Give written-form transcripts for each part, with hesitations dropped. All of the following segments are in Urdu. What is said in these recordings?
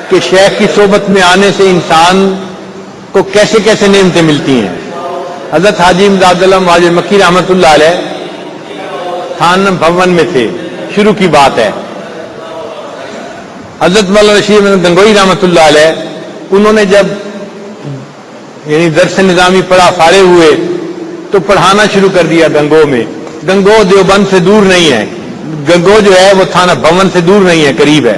کہ شیخ کی صحبت میں آنے سے انسان کو کیسے کیسے نعمتیں ملتی ہیں۔ حضرت حاجی امداد اللہ مہاجر مکی رحمۃ اللہ علیہ تھانہ بھون میں تھے، شروع کی بات ہے۔ حضرت مولانا رشید احمد گنگوئی رحمۃ اللہ علیہ انہوں نے جب یعنی درس نظامی پڑھا، فارغ ہوئے تو پڑھانا شروع کر دیا گنگو میں۔ گنگو دیوبند سے دور نہیں ہے، گنگو جو ہے وہ تھانہ بھون سے دور نہیں ہے، قریب ہے،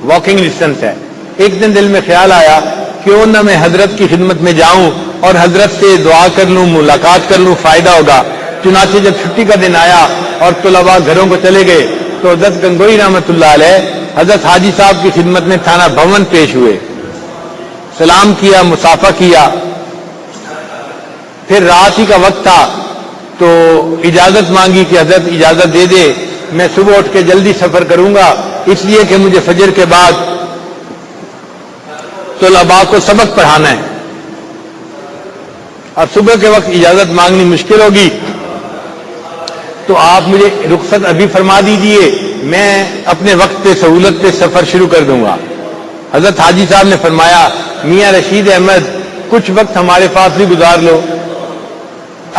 واکنگ ڈسٹینس ہے۔ ایک دن دل میں خیال آیا کیوں نہ میں حضرت کی خدمت میں جاؤں اور حضرت سے دعا کر لوں، ملاقات کر لوں، فائدہ ہوگا۔ چنانچہ جب چھٹی کا دن آیا اور طلباء گھروں کو چلے گئے تو حضرت گنگوئی رحمۃ اللہ علیہ حضرت حاجی صاحب کی خدمت میں تھانہ بھون پیش ہوئے، سلام کیا، مصافحہ کیا۔ پھر رات ہی کا وقت تھا تو اجازت مانگی کہ حضرت اجازت دے دے، میں صبح اٹھ کے جلدی سفر کروں گا، اس لیے کہ مجھے فجر کے بعد طلباء کو سبق پڑھانا ہے اور صبح کے وقت اجازت مانگنی مشکل ہوگی، تو آپ مجھے رخصت ابھی فرما دیجئے، میں اپنے وقت پہ سہولت پہ سفر شروع کر دوں گا۔ حضرت حاجی صاحب نے فرمایا میاں رشید احمد کچھ وقت ہمارے پاس بھی گزار لو۔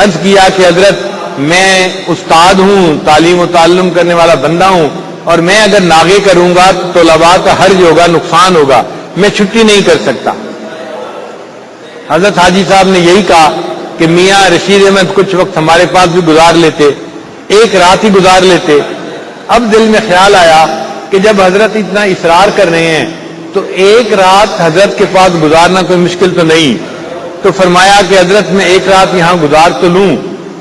عرض کیا کہ حضرت میں استاد ہوں، تعلیم و تعلم کرنے والا بندہ ہوں، اور میں اگر ناغے کروں گا تو طلباء کا حرج ہوگا، نقصان ہوگا، میں چھٹی نہیں کر سکتا۔ حضرت حاجی صاحب نے یہی کہا کہ میاں رشید احمد کچھ وقت ہمارے پاس بھی گزار لیتے، ایک رات ہی گزار لیتے۔ اب دل میں خیال آیا کہ جب حضرت اتنا اصرار کر رہے ہیں تو ایک رات حضرت کے پاس گزارنا کوئی مشکل تو نہیں، تو فرمایا کہ حضرت میں ایک رات یہاں گزار تو لوں،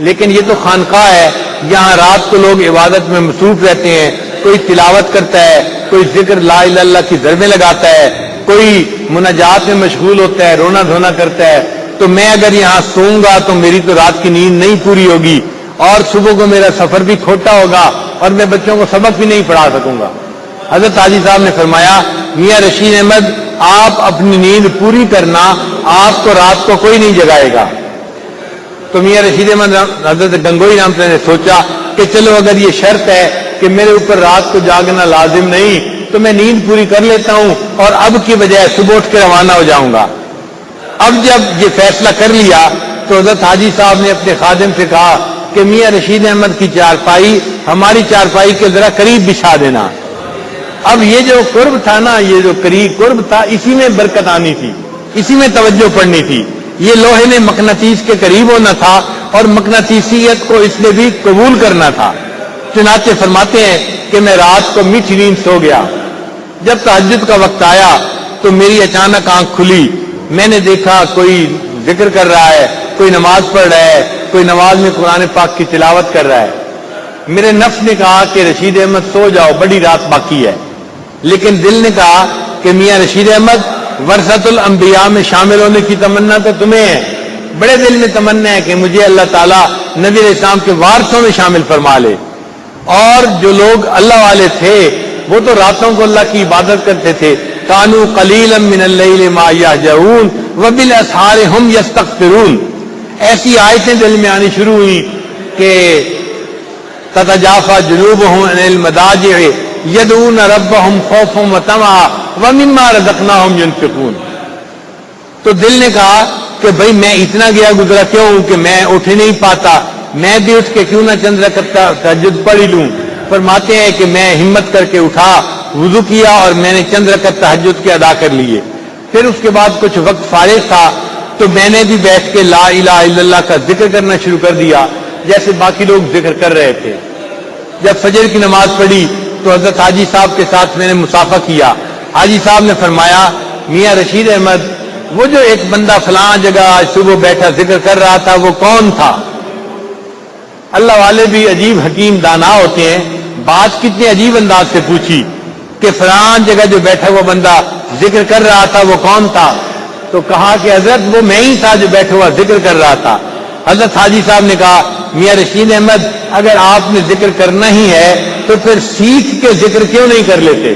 لیکن یہ تو خانقاہ ہے، یہاں رات کو لوگ عبادت میں مصروف رہتے ہیں، کوئی تلاوت کرتا ہے، کوئی ذکر لا الہ الا اللہ کی ضربیں لگاتا ہے، کوئی مناجات میں مشغول ہوتا ہے، رونا دھونا کرتا ہے، تو میں اگر یہاں سوؤں گا تو میری تو رات کی نیند نہیں پوری ہوگی اور صبح کو میرا سفر بھی کھوٹا ہوگا اور میں بچوں کو سبق بھی نہیں پڑھا سکوں گا۔ حضرت حاجی صاحب نے فرمایا میاں رشید احمد آپ اپنی نیند پوری کرنا، آپ کو رات کو کوئی نہیں جگائے گا۔ تو میاں رشید احمد حضرت گنگوئی رحمۃ اللہ نے سوچا کہ چلو اگر یہ شرط ہے کہ میرے اوپر رات کو جاگنا لازم نہیں تو میں نیند پوری کر لیتا ہوں اور اب کی بجائے صبح اٹھ کے روانہ ہو جاؤں گا۔ اب جب یہ فیصلہ کر لیا تو حضرت حاجی صاحب نے اپنے خادم سے کہا کہ میاں رشید احمد کی چارپائی ہماری چارپائی کے ذرا قریب بچھا دینا۔ اب یہ جو قرب تھا نا، یہ جو قریب قرب تھا، اسی میں برکت آنی تھی، اسی میں توجہ پڑنی تھی۔ یہ لوہے نے مقناطیس کے قریب ہونا تھا اور مقناطیسیت کو اس نے بھی قبول کرنا تھا۔ چنانچہ فرماتے ہیں کہ میں رات کو میٹھی نیند سو گیا۔ جب تہجد کا وقت آیا تو میری اچانک آنکھ کھلی، میں نے دیکھا کوئی ذکر کر رہا ہے، کوئی نماز پڑھ رہا ہے، کوئی نماز میں قرآن پاک کی تلاوت کر رہا ہے۔ میرے نفس نے کہا کہ رشید احمد سو جاؤ، بڑی رات باقی ہے، لیکن دل نے کہا کہ میاں رشید احمد ورثۃ الانبیاء میں شامل ہونے کی تمنا تو تمہیں ہے، بڑے دل میں تمنا ہے کہ مجھے اللہ تعالیٰ نبی علیہ السلام کے وارثوں میں شامل فرما لے۔ اور جو لوگ اللہ والے تھے وہ تو راتوں کو اللہ کی عبادت کرتے تھے، کانوا قلیلا من اللیل ما یہجعون وبالاسحار هم یستغفرون۔ ایسی آیتیں دل میں آنی شروع ہوئی کہ تتجافى جنوبهم عن المضاجع يدعون ربهم خوفا وطمعا ومما رزقناهم ينفقون۔ تو دل نے کہا کہ بھئی میں اتنا گیا گزرا کیوں ہوں کہ میں اٹھ نہیں پاتا، میں بھی اٹھ کے کیوں نہ چند رکعت تہجد پڑھ لوں۔ فرماتے ہیں کہ میں ہمت کر کے اٹھا، وضو کیا اور میں نے چند رکعت تہجد کے ادا کر لیے۔ پھر اس کے بعد کچھ وقت فارغ تھا تو میں نے بھی بیٹھ کے لا الہ الا اللہ کا ذکر کرنا شروع کر دیا جیسے باقی لوگ ذکر کر رہے تھے۔ جب فجر کی نماز پڑھی تو حضرت حاجی صاحب کے ساتھ میں نے مصافحہ کیا۔ حاجی صاحب نے فرمایا میاں رشید احمد وہ جو ایک بندہ فلاں جگہ آج صبح بیٹھا ذکر کر رہا تھا وہ کون تھا؟ اللہ والے بھی عجیب حکیم دانا ہوتے ہیں، بات کتنے عجیب انداز سے پوچھی کہ فلاں جگہ جو بیٹھا ہوا بندہ ذکر کر رہا تھا وہ کون تھا؟ تو کہا کہ حضرت وہ میں ہی تھا جو بیٹھا ہوا ذکر کر رہا تھا۔ حضرت حاجی صاحب نے کہا میاں رشید احمد اگر آپ نے ذکر کرنا ہی ہے تو پھر سیکھ کے ذکر کیوں نہیں کر لیتے؟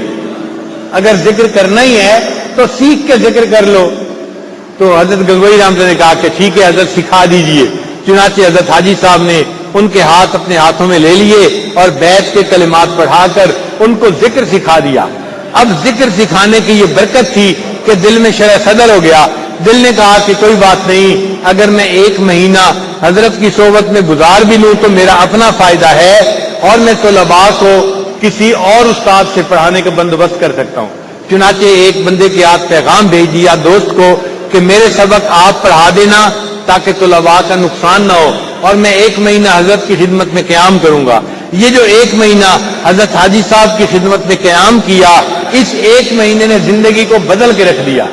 اگر ذکر کرنا ہی ہے تو سیکھ کے ذکر کر لو۔ تو حضرت گنگوئی رحمۃ اللہ نے کہا کہ ٹھیک ہے حضرت سکھا دیجئے۔ چنانچہ حضرت حاجی صاحب نے ان کے ہاتھ اپنے ہاتھوں میں لے لیے اور بیٹھ کے کلمات پڑھا کر ان کو ذکر سکھا دیا۔ اب ذکر سکھانے کی یہ برکت تھی کہ دل میں شرح صدر ہو گیا. دل نے کہا کہ کوئی بات نہیں، اگر میں 1 مہینہ حضرت کی صحبت میں گزار بھی لوں تو میرا اپنا فائدہ ہے، اور میں طلباء کو کسی اور استاد سے پڑھانے کا بندوبست کر سکتا ہوں. چنانچہ ایک بندے کے ہاتھ پیغام بھیج دیا دوست کو کہ میرے سبق آپ پڑھا دینا تاکہ طلباء کا نقصان نہ ہو، اور میں 1 مہینہ حضرت کی خدمت میں قیام کروں گا. یہ جو 1 مہینہ حضرت حاجی صاحب کی خدمت میں قیام کیا، اس 1 مہینے نے زندگی کو بدل کے رکھ دیا.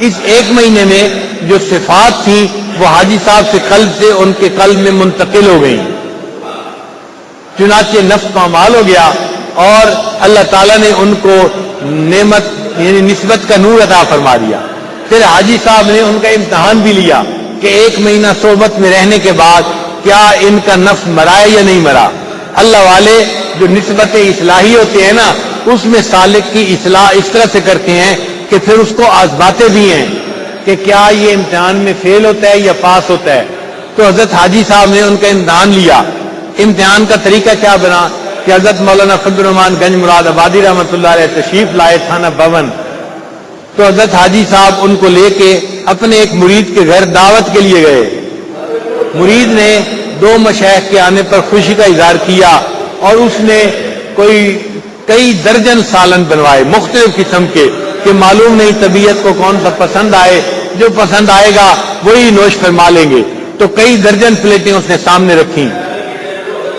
اس 1 مہینے میں جو صفات تھیں وہ حاجی صاحب سے قلب سے ان کے قلب میں منتقل ہو گئی. چنانچہ نفس پامال ہو گیا اور اللہ تعالیٰ نے ان کو نعمت یعنی نسبت کا نور عطا فرما دیا. پھر حاجی صاحب نے ان کا امتحان بھی لیا کہ 1 مہینہ صحبت میں رہنے کے بعد کیا ان کا نفس مرا ہے یا نہیں مرا. اللہ والے جو نسبت اصلاحی ہوتے ہیں نا، اس میں سالک کی اصلاح اس طرح سے کرتے ہیں کہ پھر اس کو آزماتے بھی ہیں کہ کیا یہ امتحان میں فیل ہوتا ہے یا پاس ہوتا ہے. تو حضرت حاجی صاحب نے ان کا امتحان لیا. امتحان کا طریقہ کیا بنا کہ حضرت مولانا فضل الرحمان گنج مراد آبادی رحمۃ اللہ علیہ تشریف لائے تھانہ بھون. تو حضرت حاجی صاحب ان کو لے کے اپنے ایک مرید کے گھر دعوت کے لیے گئے. مرید نے 2 مشائخ کے آنے پر خوشی کا اظہار کیا اور اس نے کئی درجن سالن بنوائے مختلف قسم کے کہ معلوم نہیں طبیعت کو کون سا پسند آئے، جو پسند آئے گا وہی نوش فرما لیں گے. تو کئی درجن پلیٹیں اس نے سامنے رکھیں.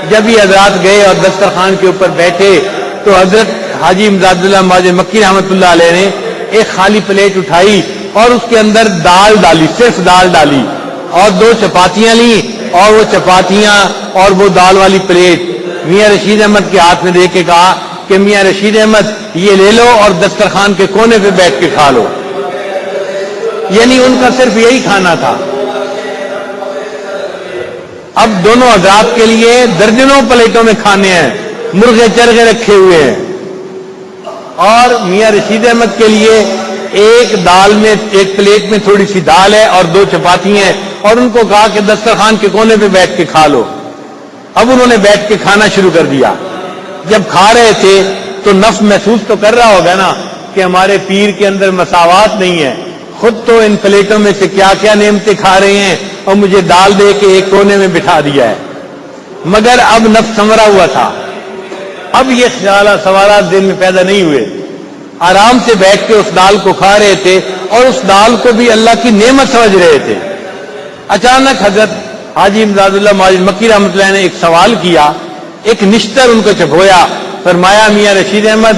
جب یہ حضرات گئے اور دسترخوان کے اوپر بیٹھے تو حضرت حاجی امداد اللہ ماجد مکی رحمۃ اللہ علیہ نے ایک خالی پلیٹ اٹھائی اور اس کے اندر دال ڈالی، صرف دال ڈالی، اور 2 چپاتیاں لیں اور وہ چپاتیاں اور وہ دال والی پلیٹ میاں رشید احمد کے ہاتھ میں دے کے کہا کہ میاں رشید احمد یہ لے لو اور دسترخوان کے کونے پہ بیٹھ کے کھا لو. یعنی ان کا صرف یہی کھانا تھا. اب دونوں حضرات کے لیے درجنوں پلیٹوں میں کھانے ہیں، مرغے چرغے رکھے ہوئے ہیں، اور میاں رشید احمد کے لیے ایک دال میں ایک پلیٹ میں تھوڑی سی دال ہے اور 2 چپاتی ہیں، اور ان کو کہا کہ دسترخوان کے کونے پہ بیٹھ کے کھا لو. اب انہوں نے بیٹھ کے کھانا شروع کر دیا. جب کھا رہے تھے تو نفس محسوس تو کر رہا ہوگا نا کہ ہمارے پیر کے اندر مساوات نہیں ہے، خود تو ان پلیٹوں میں سے کیا کیا نعمتیں کھا رہے ہیں اور مجھے دال دے کے ایک کونے میں بٹھا دیا ہے. مگر اب نفس سنورا ہوا تھا. اب یہ سوالات دل میں پیدا نہیں ہوئے. آرام سے بیٹھ کے اس دال کو کھا رہے تھے اور اس دال کو بھی اللہ کی نعمت سمجھ رہے تھے. اچانک حضرت حاجی امداد اللہ ماجد مکی رحمۃ اللہ نے ایک سوال کیا. ایک نشتر ان کو چبھویا. فرمایا میاں رشید احمد،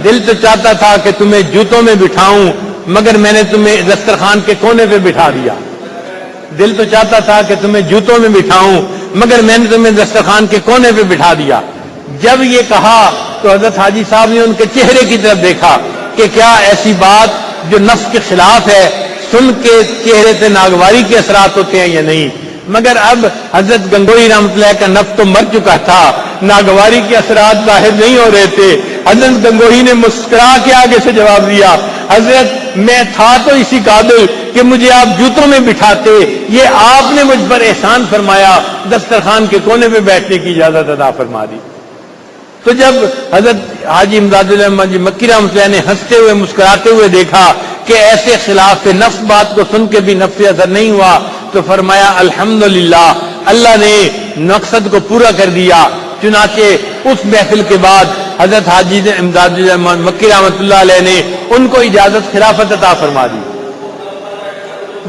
دل تو چاہتا تھا کہ تمہیں جوتوں میں بٹھاؤں مگر میں نے تمہیں دسترخوان کے کونے پہ بٹھا دیا. دل تو چاہتا تھا کہ تمہیں جوتوں میں بٹھاؤں مگر میں نے تمہیں دسترخوان کے کونے پہ بٹھا دیا. جب یہ کہا تو حضرت حاجی صاحب نے ان کے چہرے کی طرف دیکھا کہ کیا ایسی بات جو نفس کے خلاف ہے سن کے چہرے سے ناگواری کے اثرات ہوتے ہیں یا نہیں. مگر اب حضرت گنگوئی رحمۃ اللہ کا نفس تو مر چکا تھا، ناگواری کے اثرات ظاہر نہیں ہو رہے تھے. حضرت گنگوئی نے مسکرا کے آگے سے جواب دیا، حضرت میں تھا تو اسی قابل کہ مجھے آپ جوتوں میں بٹھاتے، یہ آپ نے مجھ پر احسان فرمایا، دسترخوان کے کونے پہ بیٹھنے کی اجازت عطا فرما دی. تو جب حضرت حاجی امداد اللہ مکی رحمۃ اللہ نے ہنستے ہوئے مسکراتے ہوئے دیکھا کہ ایسے خلاف نفس بات کو سن کے بھی نفس اثر نہیں ہوا تو فرمایا الحمدللہ، اللہ نے مقصد کو پورا کر دیا. چنانچہ اس محفل کے بعد حضرت حاجی امداد اللہ مکی رحمۃ اللہ علیہ نے ان کو اجازت خلافت عطا فرما دی.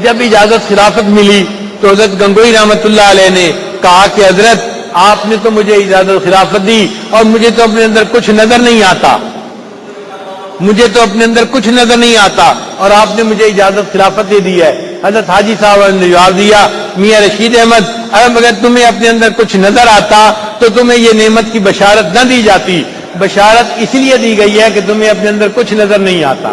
جب اجازت خلافت ملی تو حضرت گنگوئی رحمۃ اللہ علیہ نے کہا کہ حضرت آپ نے تو مجھے اجازت خلافت دی اور مجھے تو اپنے اندر کچھ نظر نہیں آتا، مجھے تو اپنے اندر کچھ نظر نہیں آتا اور آپ نے مجھے اجازت خلافت دے دی ہے. حضرت حاجی صاحب نے جواب دیا، میاں رشید احمد اگر تمہیں اپنے اندر کچھ نظر آتا تو تمہیں یہ نعمت کی بشارت نہ دی جاتی. بشارت اس لیے دی گئی ہے کہ تمہیں اپنے اندر کچھ نظر نہیں آتا.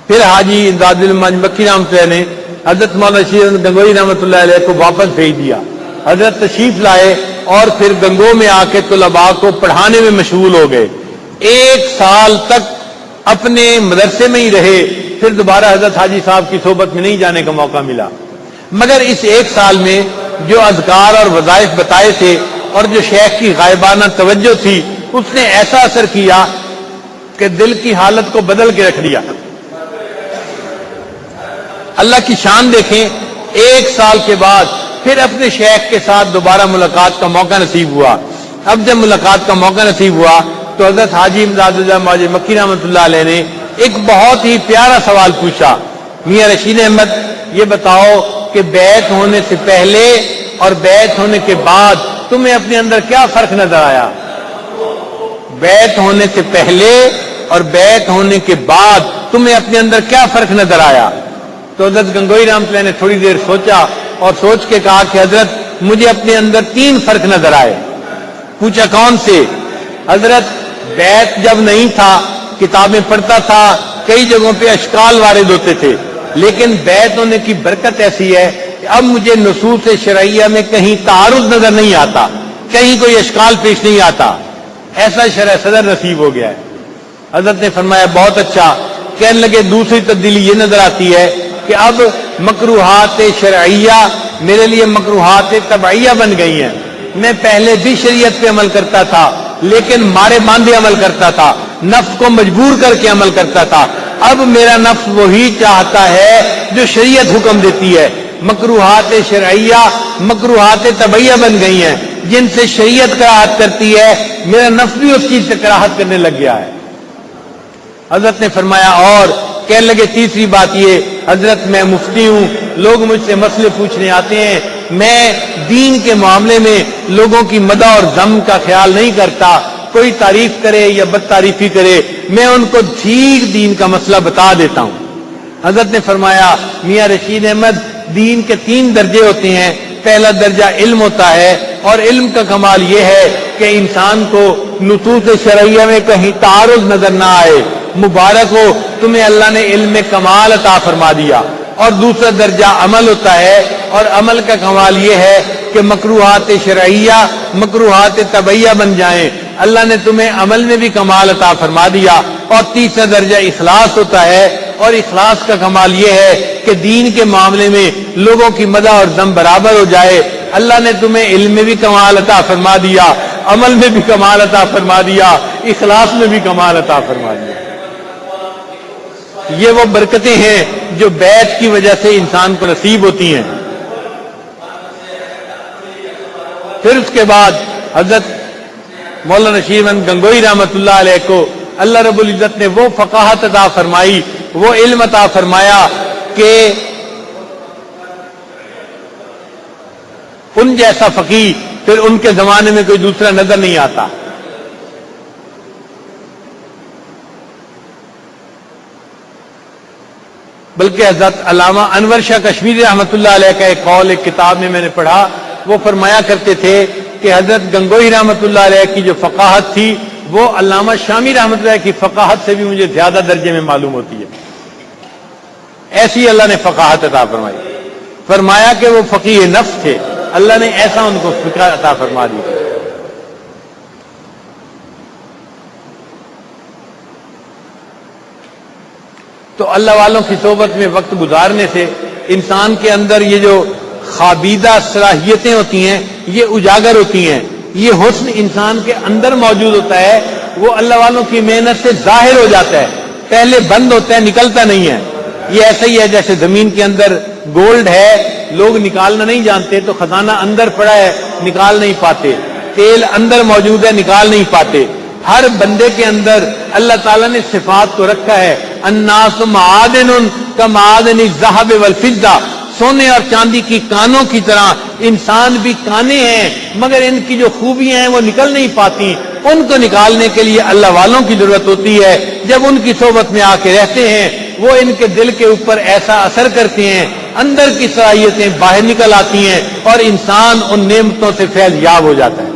پھر حاجی امداد اللہ مکی رحمۃ اللہ نے حضرت مولانا شیخ گنگوئی رحمۃ اللہ علیہ کو واپس بھیج دیا. حضرت تشریف لائے اور پھر گنگو میں آ کے طلباء کو پڑھانے میں مشغول ہو گئے. 1 سال تک اپنے مدرسے میں ہی رہے. پھر دوبارہ حضرت حاجی صاحب کی صحبت میں نہیں جانے کا موقع ملا. مگر اس 1 سال میں جو اذکار اور وظائف بتائے تھے اور جو شیخ کی غائبانہ توجہ تھی اس نے ایسا اثر کیا کہ دل کی حالت کو بدل کے رکھ دیا۔ اللہ کی شان دیکھیں، 1 سال کے بعد پھر اپنے شیخ کے ساتھ دوبارہ ملاقات کا موقع نصیب ہوا۔ اب جب ملاقات کا موقع نصیب ہوا تو حضرت حاجی امداد اللہ موجی مکی رحمۃ اللہ علیہ نے ایک بہت ہی پیارا سوال پوچھا، میاں رشید احمد یہ بتاؤ کہ بیعت ہونے سے پہلے اور بیعت ہونے کے بعد تمہیں اپنے اندر کیا فرق نظر آیا؟ بیعت ہونے سے پہلے اور بیعت ہونے کے بعد تمہیں اپنے اندر کیا فرق نظر آیا؟ تو حضرت گنگوئی رحمۃ اللہ نے تھوڑی دیر سوچا اور سوچ کے کہا کہ حضرت مجھے اپنے اندر 3 فرق نظر آئے۔ پوچھا کون سے؟ حضرت بیعت جب نہیں تھا کتابیں پڑھتا تھا، کئی جگہوں پہ اشکال وارد ہوتے تھے، لیکن بیعت ہونے کی برکت ایسی ہے کہ اب مجھے نصوص شرعیہ میں کہیں تعارض نظر نہیں آتا، کہیں کوئی اشکال پیش نہیں آتا، ایسا شرح صدر نصیب ہو گیا ہے۔ حضرت نے فرمایا بہت اچھا۔ کہنے لگے دوسری تبدیلی یہ نظر آتی ہے کہ اب مکروہات شرعیہ میرے لیے مکروہات طبعیہ بن گئی ہیں۔ میں پہلے بھی شریعت پہ عمل کرتا تھا لیکن مارے باندھے عمل کرتا تھا، نفس کو مجبور کر کے عمل کرتا تھا، اب میرا نفس وہی چاہتا ہے جو شریعت حکم دیتی ہے۔ مکروہات شرعیہ مکروہات طبعیہ بن گئی ہیں، جن سے شریعت کراہت کرتی ہے، میرا نفس بھی اس چیز سے کراہت کرنے لگ گیا ہے۔ حضرت نے فرمایا اور کہنے لگے تیسری بات یہ، حضرت میں مفتی ہوں، لوگ مجھ سے مسئلے پوچھنے آتے ہیں، میں دین کے معاملے میں لوگوں کی مدح اور ذم کا خیال نہیں کرتا، کوئی تعریف کرے یا بد تعریفی کرے میں ان کو ٹھیک دین کا مسئلہ بتا دیتا ہوں۔ حضرت نے فرمایا میاں رشید احمد دین کے 3 درجے ہوتے ہیں، پہلا درجہ علم ہوتا ہے، اور علم کا کمال یہ ہے کہ انسان کو نصوص شرعیہ میں کہیں تعارض نظر نہ آئے، مبارک ہو تمہیں اللہ نے علم میں کمال عطا فرما دیا۔ اور دوسرا درجہ عمل ہوتا ہے، اور عمل کا کمال یہ ہے کہ مکروہات شرعیہ مکروہات طبعیہ بن جائیں، اللہ نے تمہیں عمل میں بھی کمال عطا فرما دیا۔ اور تیسرا درجہ اخلاص ہوتا ہے، اور اخلاص کا کمال یہ ہے کہ دین کے معاملے میں لوگوں کی مدح اور ذم برابر ہو جائے، اللہ نے تمہیں علم میں بھی کمال عطا فرما دیا، عمل میں بھی کمال عطا فرما دیا، اخلاص میں بھی کمال عطا فرما دیا۔ یہ وہ برکتیں ہیں جو بیعت کی وجہ سے انسان کو نصیب ہوتی ہیں۔ پھر اس کے بعد حضرت مولانا رشید احمد گنگوئی رحمۃ اللہ علیہ کو اللہ رب العزت نے وہ فقاہت عطا فرمائی، وہ علم عطا فرمایا کہ ان جیسا فقیہ پھر ان کے زمانے میں کوئی دوسرا نظر نہیں آتا۔ بلکہ حضرت علامہ انور شاہ کشمیری رحمۃ اللہ علیہ کا ایک قول ایک کتاب میں نے پڑھا، وہ فرمایا کرتے تھے کہ حضرت گنگوئی رحمۃ اللہ علیہ کی جو فقاہت تھی وہ علامہ شامی رحمۃ اللہ کی فقاہت سے بھی مجھے زیادہ درجے میں معلوم ہوتی ہے۔ ایسی اللہ نے فقاہت عطا فرمائی، فرمایا کہ وہ فقیہ نفس تھے، اللہ نے ایسا ان کو فقہ عطا فرما دی۔ تو اللہ والوں کی صحبت میں وقت گزارنے سے انسان کے اندر یہ جو خوابیدہ صلاحیتیں ہوتی ہیں یہ اجاگر ہوتی ہیں، یہ حسن انسان کے اندر موجود ہوتا ہے، وہ اللہ والوں کی محنت سے ظاہر ہو جاتا ہے، پہلے بند ہوتا ہے نکلتا نہیں ہے۔ یہ ایسا ہی ہے جیسے زمین کے اندر گولڈ ہے، لوگ نکالنا نہیں جانتے تو خزانہ اندر پڑا ہے نکال نہیں پاتے، تیل اندر موجود ہے نکال نہیں پاتے۔ ہر بندے کے اندر اللہ تعالیٰ نے صفات کو رکھا ہے، الناس معادن کمعادن الذهب والفضہ، سونے اور چاندی کی کانوں کی طرح انسان بھی کانے ہیں، مگر ان کی جو خوبیاں ہیں وہ نکل نہیں پاتی، ان کو نکالنے کے لیے اللہ والوں کی ضرورت ہوتی ہے۔ جب ان کی صحبت میں آ کے رہتے ہیں وہ ان کے دل کے اوپر ایسا اثر کرتے ہیں، اندر کی صلاحیتیں باہر نکل آتی ہیں اور انسان ان نعمتوں سے فیض یاب ہو جاتا ہے۔